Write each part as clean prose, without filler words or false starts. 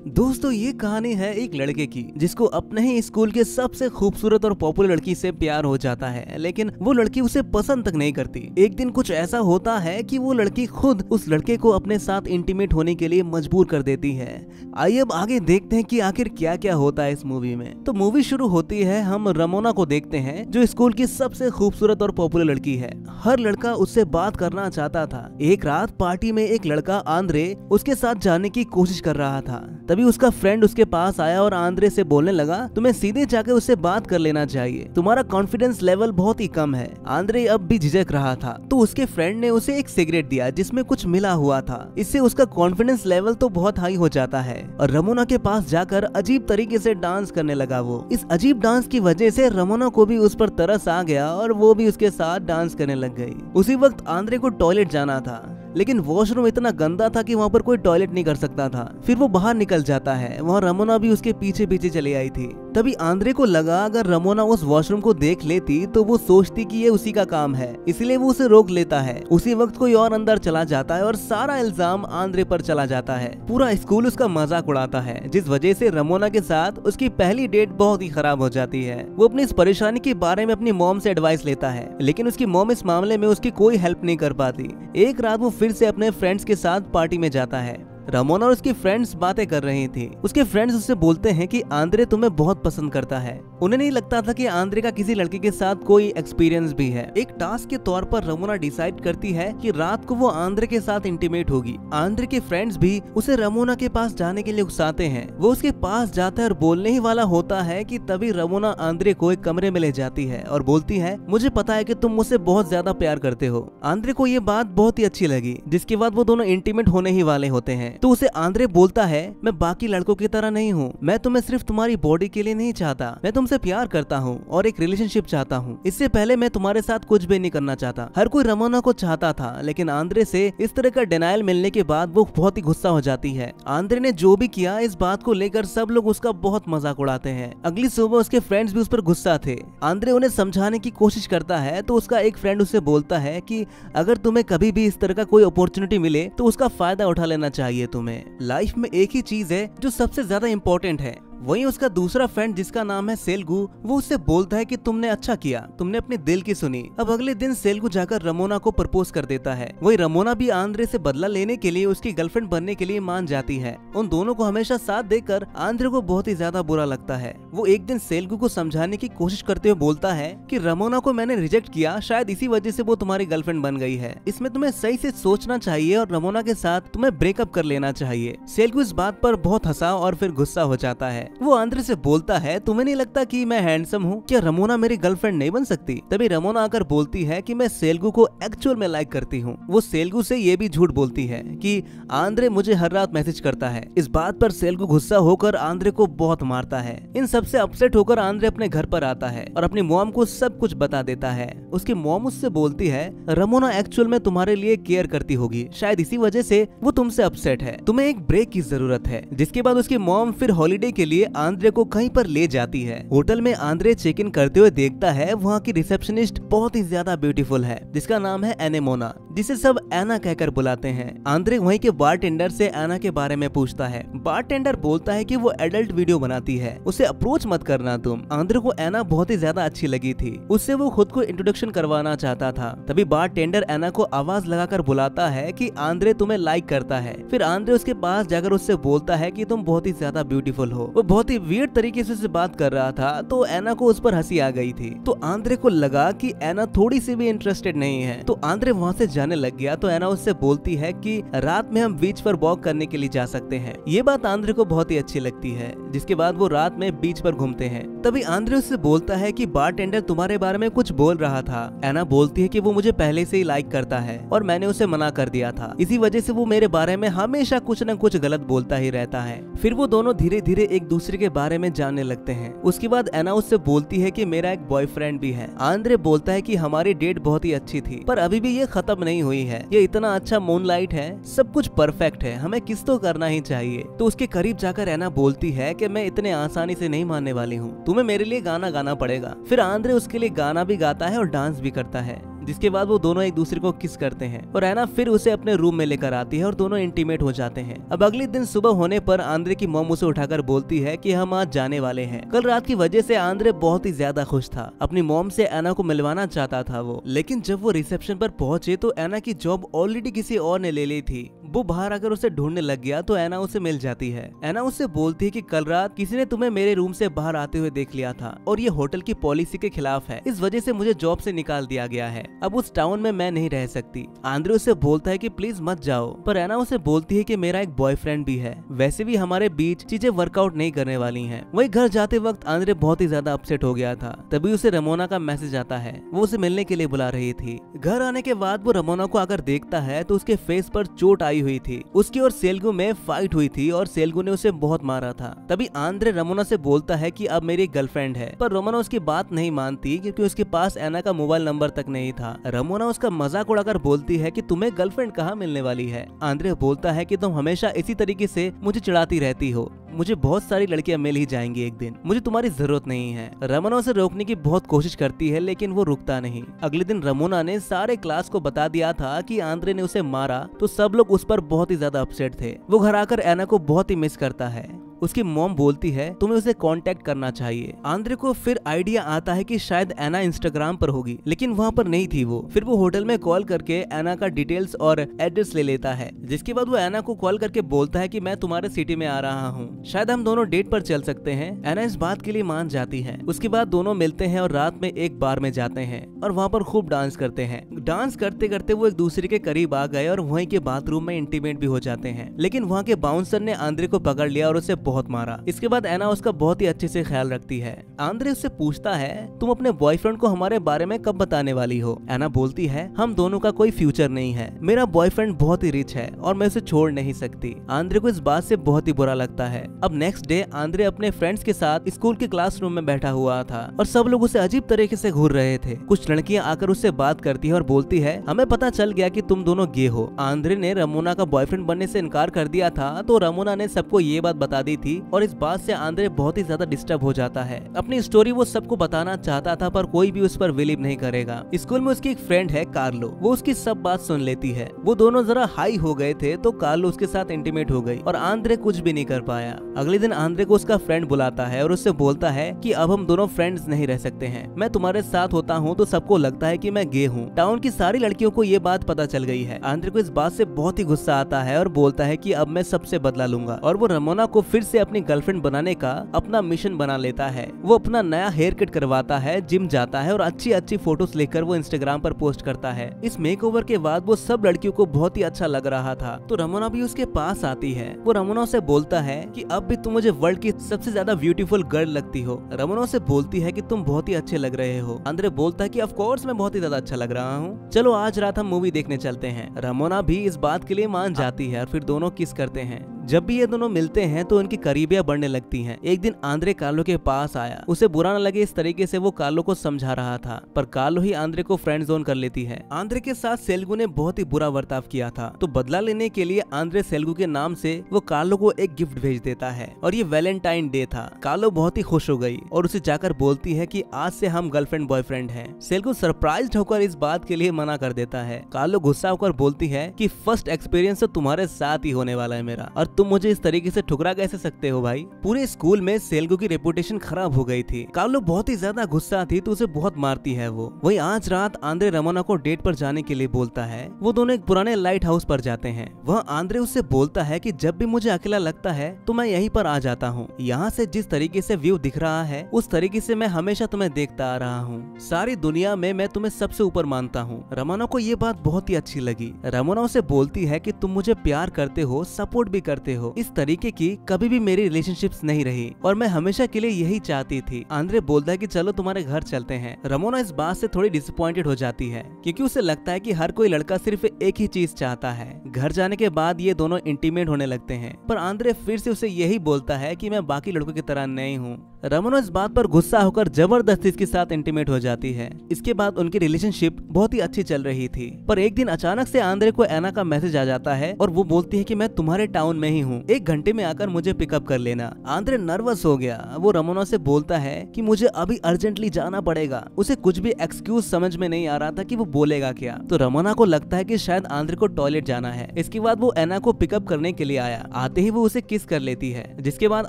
दोस्तों ये कहानी है एक लड़के की जिसको अपने ही स्कूल के सबसे खूबसूरत और पॉपुलर लड़की से प्यार हो जाता है, लेकिन वो लड़की उसे पसंद तक नहीं करती। एक दिन कुछ ऐसा होता है कि वो लड़की खुद उस लड़के को अपने साथ इंटीमेट होने के लिए मजबूर कर देती है। आइए अब आगे देखते हैं कि आखिर क्या क्या होता है इस मूवी में। तो मूवी शुरू होती है, हम रमोना को देखते हैं जो स्कूल की सबसे खूबसूरत और पॉपुलर लड़की है। हर लड़का उससे बात करना चाहता था। एक रात पार्टी में एक लड़का आंद्रे उसके साथ जाने की कोशिश कर रहा था। तभी उसका फ्रेंड उसके पास आया और आंद्रे से बोलने लगा, तुम्हें सीधे जाके उससे बात कर लेना चाहिए, तुम्हारा कॉन्फिडेंस लेवल बहुत ही कम है। आंद्रे अब भी झिझक रहा था तो उसके फ्रेंड ने उसे एक सिगरेट दिया जिसमें कुछ मिला हुआ था। इससे उसका कॉन्फिडेंस लेवल तो बहुत हाई हो जाता है और रमोना के पास जाकर अजीब तरीके से डांस करने लगा। वो इस अजीब डांस की वजह से रमोना को भी उस पर तरस आ गया और वो भी उसके साथ डांस करने लग गई। उसी वक्त आंद्रे को टॉयलेट जाना था, लेकिन वॉशरूम इतना गंदा था कि वहाँ पर कोई टॉयलेट नहीं कर सकता था। फिर वो बाहर निकल जाता है, वहाँ रमोना भी उसके पीछे पीछे चली आई थी। तभी आंद्रे को लगा अगर रमोना उस वॉशरूम को देख लेती तो वो सोचती कि ये उसी का काम है, इसलिए वो उसे रोक लेता है। उसी वक्त कोई और अंदर चला जाता है और सारा इल्जाम आंद्रे पर चला जाता है। पूरा स्कूल उसका मजाक उड़ाता है, जिस वजह से रमोना के साथ उसकी पहली डेट बहुत ही खराब हो जाती है। वो अपनी इस परेशानी के बारे में अपनी मॉम से एडवाइस लेता है, लेकिन उसकी मॉम इस मामले में उसकी कोई हेल्प नहीं कर पाती। एक रात वो फिर से अपने फ्रेंड्स के साथ पार्टी में जाता है। रमोना और उसकी फ्रेंड्स बातें कर रही थी। उसके फ्रेंड्स उससे बोलते हैं कि आंद्रे तुम्हें बहुत पसंद करता है। उन्हें नहीं लगता था कि आंद्रे का किसी लड़के के साथ कोई एक्सपीरियंस भी है। एक टास्क के तौर पर रमोना डिसाइड करती है कि रात को वो आंद्रे के साथ इंटीमेट होगी। आंद्रे के फ्रेंड्स भी उसे रमोना के पास जाने के लिए उकसाते हैं। वो उसके पास जाता है और बोलने ही वाला होता है कि तभी रमोना आंद्रे को एक कमरे में ले जाती है और बोलती है, मुझे पता है कि तुम मुझसे बहुत ज्यादा प्यार करते हो। आंद्रे को ये बात बहुत ही अच्छी लगी, जिसके बाद वो दोनों इंटीमेट होने ही वाले होते हैं। तो उसे आंद्रे बोलता है, मैं बाकी लड़कों की तरह नहीं हूँ, मैं तुम्हें सिर्फ तुम्हारी बॉडी के लिए नहीं चाहता, मैं तुमसे प्यार करता हूँ और एक रिलेशनशिप चाहता हूँ। इससे पहले मैं तुम्हारे साथ कुछ भी नहीं करना चाहता। हर कोई रमोना को चाहता था, लेकिन आंद्रे से इस तरह का डिनायल मिलने के बाद वो बहुत ही गुस्सा हो जाती है। आंद्रे ने जो भी किया इस बात को लेकर सब लोग उसका बहुत मजाक उड़ाते हैं। अगली सुबह उसके फ्रेंड्स भी उस पर गुस्सा थे। आंद्रे उन्हें समझाने की कोशिश करता है तो उसका एक फ्रेंड उसे बोलता है कि अगर तुम्हें कभी भी इस तरह का कोई अपॉर्चुनिटी मिले तो उसका फायदा उठा लेना चाहिए। तुम्हें लाइफ में एक ही चीज है जो सबसे ज्यादा इम्पोर्टेंट है। वहीं उसका दूसरा फ्रेंड जिसका नाम है सेल्गू, वो उससे बोलता है कि तुमने अच्छा किया, तुमने अपने दिल की सुनी। अब अगले दिन सेल्गू जाकर रमोना को प्रपोज कर देता है। वही रमोना भी आंद्रे से बदला लेने के लिए उसकी गर्लफ्रेंड बनने के लिए मान जाती है। उन दोनों को हमेशा साथ देकर आंद्रे को बहुत ही ज्यादा बुरा लगता है। वो एक दिन सेल्गू को समझाने की कोशिश करते हुए बोलता है कि रमोना को मैंने रिजेक्ट किया, शायद इसी वजह से वो तुम्हारी गर्लफ्रेंड बन गई है। इसमें तुम्हें सही से सोचना चाहिए और रमोना के साथ तुम्हें ब्रेकअप कर लेना चाहिए। सेल्गू इस बात पर बहुत हंसा और फिर गुस्सा हो जाता है। वो आंद्रे से बोलता है, तुम्हें नहीं लगता कि मैं हैंडसम हूँ? क्या रमोना मेरी गर्लफ्रेंड नहीं बन सकती? तभी रमोना आकर बोलती है कि मैं सेल्गू को एक्चुअल में लाइक करती हूँ। वो सेल्गू से ये भी झूठ बोलती है कि आंद्रे मुझे हर रात मैसेज करता है। इस बात पर सेल्गू गुस्सा होकर आंद्रे को बहुत मारता है। इन सबसे अपसेट होकर आंद्रे अपने घर पर आता है और अपनी मॉम को सब कुछ बता देता है। उसकी मॉम उससे बोलती है, रमोना एक्चुअल में तुम्हारे लिए केयर करती होगी, शायद इसी वजह से वो तुमसे अपसेट है, तुम्हें एक ब्रेक की जरूरत है। जिसके बाद उसकी मॉम फिर हॉलीडे के लिए आंद्रे को कहीं पर ले जाती है। होटल में आंद्रे चेक इन करते हुए देखता है वहाँ की रिसेप्शनिस्ट बहुत ही ज्यादा ब्यूटीफुल है, जिसका नाम है एनेमोना, जिसे सब एना कहकर बुलाते हैं। आंद्रे वहीं के बारटेंडर से एना के बारे में पूछता है। बारटेंडर बोलता है कि वो एडल्ट वीडियो बनाती है, उसे अप्रोच मत करना तुम। आंद्रे को एना बहुत ही ज्यादा अच्छी लगी थी, उससे वो खुद को इंट्रोडक्शन करवाना चाहता था। तभी बारटेंडर एना को आवाज लगाकर बुलाता है कि आंद्रे तुम्हें लाइक करता है। फिर आंद्रे उसके पास जाकर उससे बोलता है कि तुम बहुत ही ज्यादा ब्यूटीफुल हो। वो बहुत ही वियर्ड तरीके से बात कर रहा था तो एना को उस पर हंसी आ गई थी। तो आंद्रे को लगा कि एना थोड़ी सी भी इंटरेस्टेड नहीं है, तो आंद्रे वहाँ से जाने लग गया। तो एना उससे बोलती है कि रात में हम बीच पर वॉक करने के लिए जा सकते हैं। ये बात आंद्रे को बहुत ही अच्छी लगती है। जिसके बाद वो रात में बीच पर घूमते हैं। तभी आंद्रे उससे बोलता है कि बारटेंडर तुम्हारे बारे में कुछ बोल रहा था। एना बोलती है कि वो मुझे पहले से ही लाइक करता है और मैंने उसे मना कर दिया था, इसी वजह से वो मेरे बारे में हमेशा कुछ न कुछ गलत बोलता ही रहता है। फिर वो दोनों धीरे धीरे एक दूसरे के बारे में जानने लगते हैं। उसके बाद एना उससे बोलती है कि मेरा एक बॉयफ्रेंड भी है। आंद्रे बोलता है कि हमारी डेट बहुत ही अच्छी थी, पर अभी भी ये खत्म नहीं हुई है। ये इतना अच्छा मूनलाइट है, सब कुछ परफेक्ट है, हमें किस तो करना ही चाहिए। तो उसके करीब जाकर एना बोलती है कि मैं इतने आसानी से नहीं मानने वाली हूँ, तुम्हें मेरे लिए गाना गाना पड़ेगा। फिर आंद्रे उसके लिए गाना भी गाता है और डांस भी करता है। जिसके बाद वो दोनों एक दूसरे को किस करते हैं और एना फिर उसे अपने रूम में लेकर आती है और दोनों इंटीमेट हो जाते हैं। अब अगले दिन सुबह होने पर आंद्रे की मॉम उसे उठाकर बोलती है कि हम आज जाने वाले हैं। कल रात की वजह से आंद्रे बहुत ही ज्यादा खुश था, अपनी मॉम से एना को मिलवाना चाहता था वो। लेकिन जब वो रिसेप्शन पर पहुंचे तो एना की जॉब ऑलरेडी किसी और ने ले ली थी। वो बाहर आकर उसे ढूंढने लग गया तो एना उसे मिल जाती है। एना उससे बोलती है कि कल रात किसी ने तुम्हें मेरे रूम से बाहर आते हुए देख लिया था और ये होटल की पॉलिसी के खिलाफ है, इस वजह से मुझे जॉब से निकाल दिया गया है। अब उस टाउन में मैं नहीं रह सकती। आंद्रे उसे बोलता है कि प्लीज मत जाओ, पर एना उसे बोलती है कि मेरा एक बॉयफ्रेंड भी है, वैसे भी हमारे बीच चीजें वर्कआउट नहीं करने वाली हैं। वही घर जाते वक्त आंद्रे बहुत ही ज्यादा अपसेट हो गया था। तभी उसे रमोना का मैसेज आता है, वो उसे मिलने के लिए बुला रही थी। घर आने के बाद वो रमोना को आकर देखता है तो उसके फेस पर चोट आई हुई थी। उसकी और सेल्गू में फाइट हुई थी और सेल्गू ने उसे बहुत मारा था। तभी आंद्रे रमोना से बोलता है कि अब मेरी गर्लफ्रेंड है, पर रमोना उसकी बात नहीं मानती क्योंकि उसके पास एना का मोबाइल नंबर तक नहीं था। रमोना उसका मजाक उड़ाकर बोलती है कि तुम्हें गर्लफ्रेंड कहाँ मिलने वाली है। आंद्रे बोलता है कि तुम हमेशा इसी तरीके से मुझे चिढ़ाती रहती हो, मुझे बहुत सारी लड़कियां मिल ही जाएंगी एक दिन, मुझे तुम्हारी जरूरत नहीं है। रमोना उसे रोकने की बहुत कोशिश करती है लेकिन वो रुकता नहीं। अगले दिन रमोना ने सारे क्लास को बता दिया था कि आंद्रे ने उसे मारा, तो सब लोग उस पर बहुत ही ज्यादा अपसेट थे। वो घर आकर एना को बहुत ही मिस करता है। उसकी मॉम बोलती है तुम्हें उसे कांटेक्ट करना चाहिए। आंद्रे को फिर आइडिया आता है कि शायद एना इंस्टाग्राम पर होगी, लेकिन वहाँ पर नहीं थी वो। फिर वो होटल में कॉल करके एना का डिटेल्स और एड्रेस ले लेता है, जिसके बाद वो एना को कॉल करके बोलता है कि मैं तुम्हारे सिटी में आ रहा हूँ, शायद हम दोनों डेट पर चल सकते हैं। एना इस बात के लिए मान जाती है। उसके बाद दोनों मिलते हैं और रात में एक बार में जाते हैं और वहाँ पर खूब डांस करते हैं। डांस करते करते वो एक दूसरे के करीब आ गए और वहीं के बाथरूम में इंटीमेट भी हो जाते हैं। लेकिन वहाँ के बाउंसर ने आंद्रे को पकड़ लिया और उसे बहुत मारा। इसके बाद एना उसका बहुत ही अच्छे से ख्याल रखती है। आंद्रे उससे पूछता है तुम अपने बॉयफ्रेंड को हमारे बारे में कब बताने वाली हो। एना बोलती है हम दोनों का कोई फ्यूचर नहीं है, मेरा बॉयफ्रेंड बहुत ही रिच है और मैं उसे छोड़ नहीं सकती। आंद्रे को इस बात से बहुत ही बुरा लगता है। अब नेक्स्ट डे आंद्रे अपने फ्रेंड्स के साथ स्कूल के क्लासरूम में बैठा हुआ था और सब लोग उसे अजीब तरीके से घूर रहे थे। कुछ लड़कियां आकर उससे बात करती है और बोलती है हमें पता चल गया कि तुम दोनों गे हो। आंद्रे ने रमोना का बॉयफ्रेंड बनने से इनकार कर दिया था, तो रमोना ने सबको ये बात बता दी थी और इस बात से आंद्रे बहुत ही ज्यादा डिस्टर्ब हो जाता है। अपनी स्टोरी वो सबको बताना चाहता था पर कोई भी उस पर बिलीव नहीं करेगा। स्कूल में उसकी एक फ्रेंड है कार्लो, वो उसकी सब बात सुन लेती है। वो दोनों जरा हाई हो गए थे तो कार्लो उसके साथ इंटीमेट हो गई और आंद्रे कुछ भी नहीं कर पाया। अगले दिन आंद्रे को उसका फ्रेंड बुलाता है और उससे बोलता है कि अब हम दोनों फ्रेंड्स नहीं रह सकते हैं, मैं तुम्हारे साथ होता हूँ तो सबको लगता है कि मैं गे हूँ। टाउन की सारी लड़कियों को ये बात पता चल गई है। आंद्रे को इस बात से बहुत ही गुस्सा आता है और बोलता है कि अब मैं सबसे बदला लूंगा और वो रमोना को फिर से अपनी गर्लफ्रेंड बनाने का अपना मिशन बना लेता है। वो अपना नया हेयर कट करवाता है, जिम जाता है और अच्छी अच्छी फोटोज लेकर वो इंस्टाग्राम पर पोस्ट करता है। इस मेकओवर के बाद वो सब लड़कियों को बहुत ही अच्छा लग रहा था, तो रमोना भी उसके पास आती है। वो रमोना से बोलता है कि अब भी तुम मुझे वर्ल्ड की सबसे ज्यादा ब्यूटीफुल गर्ल लगती हो। रमोना से बोलती है कि तुम बहुत ही अच्छे लग रहे हो। आंद्रे बोलता है कि ऑफ कोर्स मैं बहुत ही ज्यादा अच्छा लग रहा हूँ, चलो आज रात हम मूवी देखने चलते हैं। रमोना भी इस बात के लिए मान जाती है और फिर दोनों किस करते हैं। जब भी ये दोनों मिलते हैं तो उनकी करीबियां बढ़ने लगती हैं। एक दिन आंद्रे कार्लो के पास आया, उसे बुरा न लगे इस तरीके से वो कार्लो को समझा रहा था, पर कार्लो ही आंद्रे को फ्रेंड जोन कर लेती है। आंद्रे के साथ सेल्गू ने बहुत ही बुरा बर्ताव किया था, तो बदला लेने के लिए आंद्रे सेल्गू के नाम से वो कार्लो को एक गिफ्ट भेज देता है और ये वैलेंटाइन डे था। कार्लो बहुत ही खुश हो गई और उसे जाकर बोलती है कि आज से हम गर्लफ्रेंड बॉयफ्रेंड हैं। सेल्गू सरप्राइज्ड होकर इस बात के लिए मना कर देता है। कार्लो गुस्सा होकर बोलती है कि फर्स्ट एक्सपीरियंस तो तुम्हारे साथ ही होने वाला है मेरा, और तुम मुझे इस तरीके से ठुकरा कैसे सकते हो भाई। पूरे स्कूल में सेल्गू की रेपुटेशन खराब हो गई थी। कार्लो बहुत ही ज्यादा गुस्सा थी तो उसे बहुत मारती है वो। वही आज रात आंद्रे रमोना को डेट पर जाने के लिए बोलता है। वो दोनों एक पुराने लाइट हाउस पर जाते हैं। वहाँ आंद्रे उससे बोलता है कि जब भी मुझे अकेला लगता है तो मैं यहीं पर आ जाता हूँ। यहाँ से जिस तरीके से व्यू दिख रहा है उस तरीके से मैं हमेशा तुम्हें देखता आ रहा हूँ। सारी दुनिया में मैं तुम्हें सबसे ऊपर मानता हूँ। रमोना को ये बात बहुत ही अच्छी लगी। रमोना उसे बोलती है कि तुम मुझे प्यार करते हो, सपोर्ट भी करते हो। इस तरीके की कभी भी मेरी रिलेशनशिप्स नहीं रही और मैं हमेशा के लिए यही चाहती थी। आंद्रे बोलता है कि चलो तुम्हारे घर चलते हैं। रमोना इस बात से थोड़ी डिसअपॉइंटेड हो जाती है क्योंकि उसे लगता है कि हर कोई लड़का सिर्फ एक ही चीज चाहता है। घर जाने के बाद ये दोनों इंटीमेट होने लगते हैं, पर आंद्रे फिर से उसे यही बोलता है कि मैं बाकी लड़कों की तरह नहीं हूँ। रमोना इस बात पर गुस्सा होकर जबरदस्ती इसके साथ इंटीमेट हो जाती है। इसके बाद उनकी रिलेशनशिप बहुत ही अच्छी चल रही थी, पर एक दिन अचानक से आंद्रे को एना का मैसेज आ जाता है और वो बोलती है कि मैं तुम्हारे टाउन में ही हूँ, 1 घंटे में आकर मुझे पिकअप कर लेना। आंद्रे नर्वस हो गया। वो रमोना से बोलता है कि मुझे अभी अर्जेंटली जाना पड़ेगा। उसे कुछ भी एक्सक्यूज समझ में नहीं आ रहा था कि वो बोलेगा क्या। तो रमोना को लगता है कि शायद आंद्रे को टॉयलेट जाना है। इसके बाद वो एना को पिकअप करने के लिए आया। आते ही वो उसे किस कर लेती है, जिसके बाद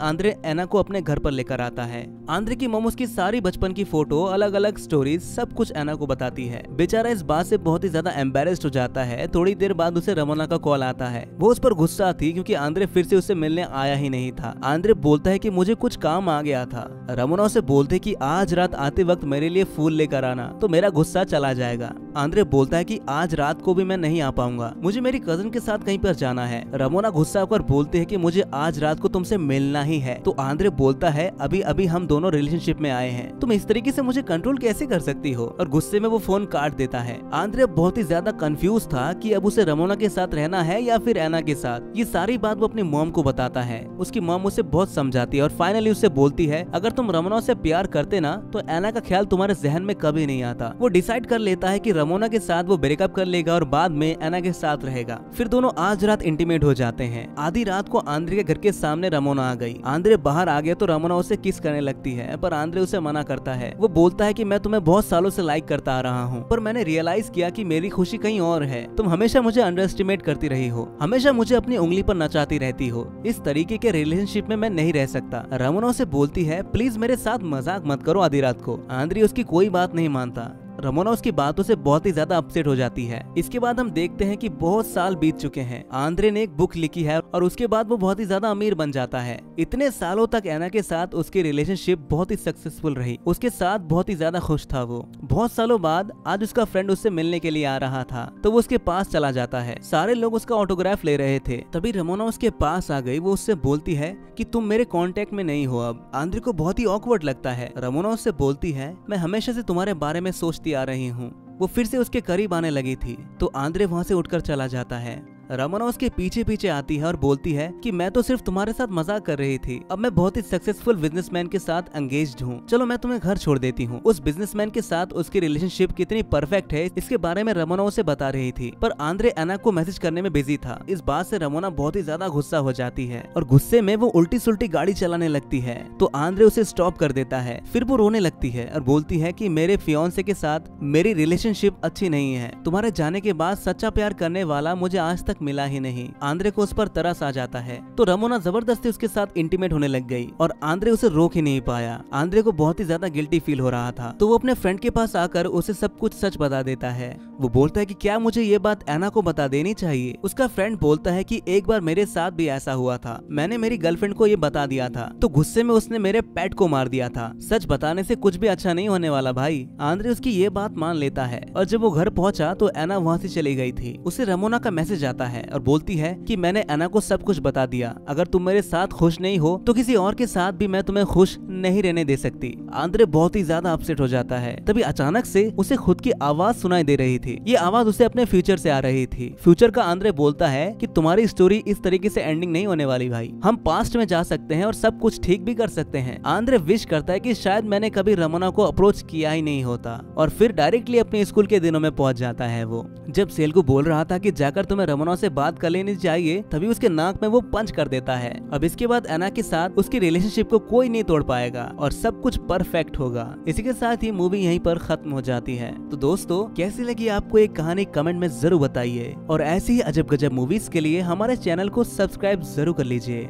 आंद्रे एना को अपने घर पर लेकर आता है। आंद्रे की मॉम उसकी सारी बचपन की फोटो, अलग अलग स्टोरीज सब कुछ एना को बताती है। बेचारा इस बात से बहुत ही ज्यादा एम्बेरेस्ड हो जाता है। थोड़ी देर बाद उसे रमोना का कॉल आता है। वो उस पर गुस्सा थी क्योंकि आंद्रे फिर से उसे मिलने आया ही नहीं था। आंद्रे बोलता है कि मुझे कुछ काम आ गया था। रमोना उसे बोलते कि आज रात आते वक्त मेरे लिए फूल लेकर आना तो मेरा गुस्सा चला जाएगा। आंद्रे बोलता है कि आज रात को भी मैं नहीं आ पाऊंगा, मुझे मेरी कजन के साथ कहीं पर जाना है। रमोना गुस्सा होकर बोलते है कि मुझे आज रात को तुमसे मिलना ही है। तो आंद्रे बोलता है अभी अभी हम दोनों रिलेशनशिप में आए हैं, तुम इस तरीके से मुझे कंट्रोल कैसे कर सकती हो। और गुस्से में वो फोन काट देता है। आंद्रे बहुत ही ज्यादा कंफ्यूज था कि अब उसे रमोना के साथ रहना है या फिर एना के साथ। ये सारी बात वो अपनी मॉम को बताता है। उसकी मॉम उसे बहुत समझाती है और फाइनली उसे बोलती है अगर तुम रमोना से प्यार करते ना तो एना का ख्याल तुम्हारे जहन में कभी नहीं आता। वो डिसाइड कर लेता है कि रमोना के साथ वो ब्रेकअप कर लेगा और बाद में एना के साथ रहेगा। फिर दोनों आज रात इंटीमेट हो जाते हैं। आधी रात को आंद्रे के घर के सामने रमोना आ गई। आंद्रे बाहर आ गया तो रमोना उसे किस करने लगती है, पर आंद्रे उसे मना करता है। वो बोलता है कि मैं तुम्हें बहुत सालों से लाइक करता आ रहा हूँ, पर मैंने रियलाइज किया कि मेरी खुशी कहीं और है। तुम हमेशा मुझे अंडर एस्टिमेट करती रही हो, हमेशा मुझे अपनी उंगली पर नचाती रहती हो। इस तरीके के रिलेशनशिप में मैं नहीं रह सकता। रमोना उसे बोलती है प्लीज मेरे साथ मजाक मत करो आधी रात को। आंद्रे उसकी कोई बात नहीं मानता। रमोना उसकी बातों से बहुत ही ज्यादा अपसेट हो जाती है। इसके बाद हम देखते हैं कि बहुत साल बीत चुके हैं। आंद्रे ने एक बुक लिखी है और उसके बाद वो बहुत ही ज्यादा अमीर बन जाता है। इतने सालों तक एना के साथ उसकी रिलेशनशिप बहुत ही सक्सेसफुल रही। उसके साथ बहुत ही ज्यादा खुश था वो। बहुत सालों बाद आज उसका फ्रेंड उससे मिलने के लिए आ रहा था तो वो उसके पास चला जाता है। सारे लोग उसका ऑटोग्राफ ले रहे थे। तभी रमोना उसके पास आ गई। वो उससे बोलती है कि तुम मेरे कांटेक्ट में नहीं हो अब। आंद्रे को बहुत ही ऑकवर्ड लगता है। रमोना उससे बोलती है मैं हमेशा से तुम्हारे बारे में सोचती आ रही हूँ। वो फिर से उसके करीब आने लगी थी तो आंद्रे वहाँ से उठकर चला जाता है। रमोना उसके पीछे पीछे आती है और बोलती है कि मैं तो सिर्फ तुम्हारे साथ मजाक कर रही थी, अब मैं बहुत ही सक्सेसफुल बिजनेसमैन के साथ एंगेज्ड हूँ, चलो मैं तुम्हें घर छोड़ देती हूँ। उस बिजनेसमैन के साथ उसकी रिलेशनशिप कितनी परफेक्ट है इसके बारे में रमोना उसे बता रही थी, पर आंद्रे एना को मैसेज करने में बिजी था। इस बात से रमोना बहुत ही ज्यादा गुस्सा हो जाती है और गुस्से में वो उल्टी सुल्टी गाड़ी चलाने लगती है तो आंद्रे उसे स्टॉप कर देता है। फिर वो रोने लगती है और बोलती है कि मेरे फियांसे के साथ मेरी रिलेशनशिप अच्छी नहीं है, तुम्हारे जाने के बाद सच्चा प्यार करने वाला मुझे आज तक मिला ही नहीं। आंद्रे को उस पर तरस आ जाता है तो रमोना जबरदस्ती उसके साथ इंटीमेट होने लग गई और आंद्रे उसे रोक ही नहीं पाया। आंद्रे को बहुत ही ज्यादा गिल्टी फील हो रहा था तो वो अपने फ्रेंड के पास आकर उसे सब कुछ सच बता देता है। वो बोलता है कि क्या मुझे ये बात एना को बता देनी चाहिए। उसका फ्रेंड बोलता है कि एक बार मेरे साथ भी ऐसा हुआ था, मैंने मेरी गर्लफ्रेंड को ये बता दिया था तो गुस्से में उसने मेरे पेट को मार दिया था। सच बताने से कुछ भी अच्छा नहीं होने वाला भाई। आंद्रे उसकी ये बात मान लेता है और जब वो घर पहुंचा तो एना वहाँ से चली गई थी। उसे रमोना का मैसेज आता है और बोलती है कि मैंने एना को सब कुछ बता दिया, अगर तुम मेरे साथ खुश नहीं हो तो किसी और के साथ भी मैं तुम्हें खुश नहीं रहने दे सकती। आंद्रे बहुत ही ज्यादा अपसेट हो जाता है। तभी अचानक से उसे खुद की आवाज सुनाई दे रही थी। ये आवाज उसे अपने फ्यूचर से आ रही थी। फ्यूचर का आंद्रे बोलता है कि तुम्हारी स्टोरी इस तरीके से एंडिंग नहीं होने वाली भाई, हम पास्ट में जा सकते हैं और सब कुछ ठीक भी कर सकते हैं। आंद्रे विश करता है कि शायद मैंने कभी रमोना को अप्रोच किया ही नहीं होता और फिर डायरेक्टली अपने स्कूल के दिनों में पहुंच जाता है। वो जब सेल्गू बोल रहा था कि जाकर तुम्हें रमोना से बात कर लेनी चाहिए तभी उसके नाक में वो पंच कर देता है। अब इसके बाद एना के साथ उसकी रिलेशनशिप को कोई नहीं तोड़ पाएगा और सब कुछ परफेक्ट होगा। इसी के साथ ही मूवी यहीं पर खत्म हो जाती है। तो दोस्तों कैसी लगी आपको एक कहानी कमेंट में जरूर बताइए और ऐसी ही अजब गजब मूवीज के लिए हमारे चैनल को सब्सक्राइब जरूर कर लीजिए।